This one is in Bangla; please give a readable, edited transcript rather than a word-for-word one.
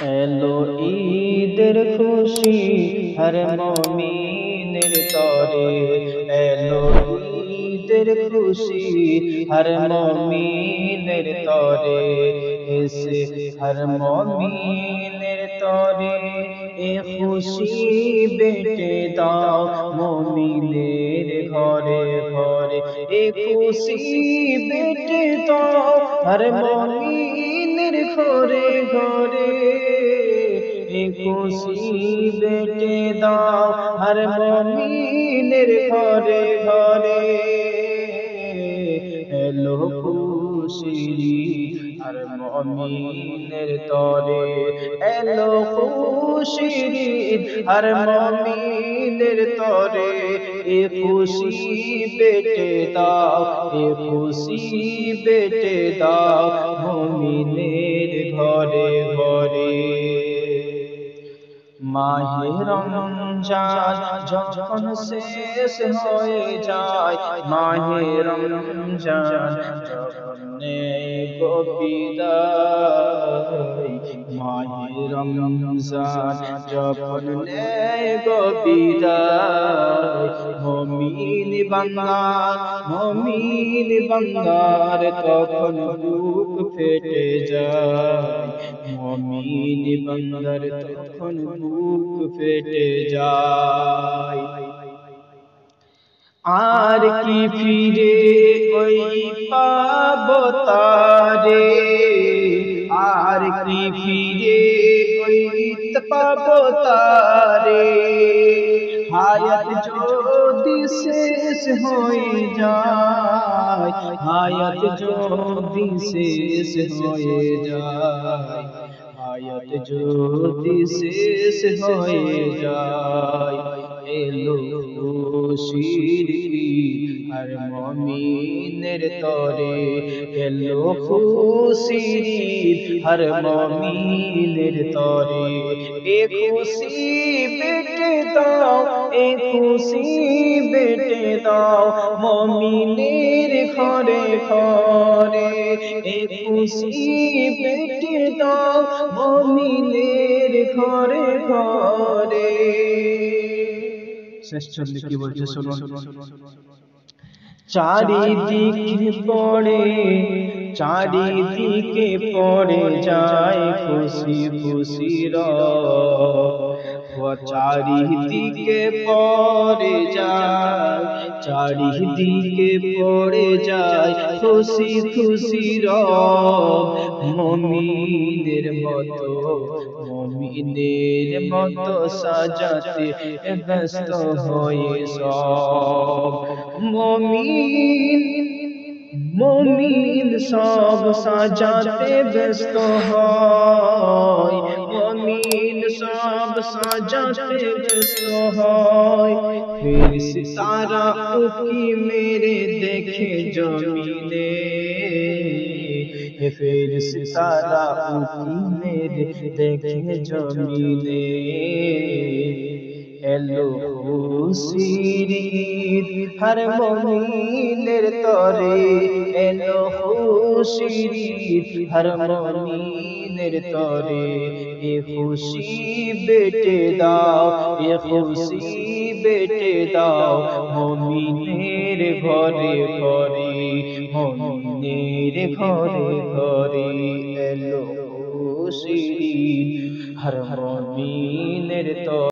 এলো ঈদের খুশি হর মুমিনের তরে, এলো ঈদের খুশি হর মুমিনের তরে, এসে হর মুমিনের তরে এ খুশি বেটে দাও মুমিনের ঘরে ঘরে, এ খুশি বেটে দাও হর মুমিনের ঘরে ঘরে, এ খুশি বেটে দাও হর মুমিনের ঘরে ঘরে। এলো খুশি হর মুমিনের তরে, এলো খুশি হর মুমিনের তরে, এ খুশি বেটে দাও, এ খুশি বেটে দাও মুমিনের ঘরে ঘরে। মাহে রমজান যখন শেষ হয়ে যায়, মাহে রমজান যখন নেই গো বিদায়, মাহে রমজান যখন নেই গো বিদায়, মুমিন বান্দার তখন বুক ফেটে যায়, মুমিন বান্দার তখন বুক ফেটে যায়। আর কি ফিরে ওই পাবো তারে, আর কি ফিরে ওই পাবো তারে, হায়াত যদি শেষ হয়ে যায়, হায়াত যদি শেষ হয়ে যায়, হায়াত যদি শেষ হয়ে যায়, এলো খুশির হর মুমিনের তরে, এলো খুশির হর মুমিনের তরে, এ খুশি বেটে দাও, এ খুশি বেটে দাও মুমিনের ঘরে ঘরে, এ খুশি বেটে দাও মুমিনের ঘরে ঘরে। শেষ চললে কি বলছে শুনুন। চারিদিকে পড়ে, চারিদিকে পড়ে যায় খুশি খুশি চারিদিকে পড়ে যায়, চারিদিকে পড়ে যায় খুশি খুশি মুমিনের মতো, মুমিনের মতো সাজাতে ব্যস্ত হয়ে সব মুমিন সব সাজাতে ব্যস্ত হয়, মুমিন সব সাজাতে ব্যস্ত হয়। ফেরেশতারা উকি মেরে দেখে জমিনে, ফেরেশতারা উকি মেরে দেখে জমিনে, এলো খুশির হর মুমিনের তরে, এলো খুশির হর মুমিনের তরে, এ খুশি বেটে দাও, এ খুশি বেটে দাও মুমিনের ঘরে ঘরে, মুমিনের ঘরে ঘরে, এলো খুশির হর মুমিনের তরে।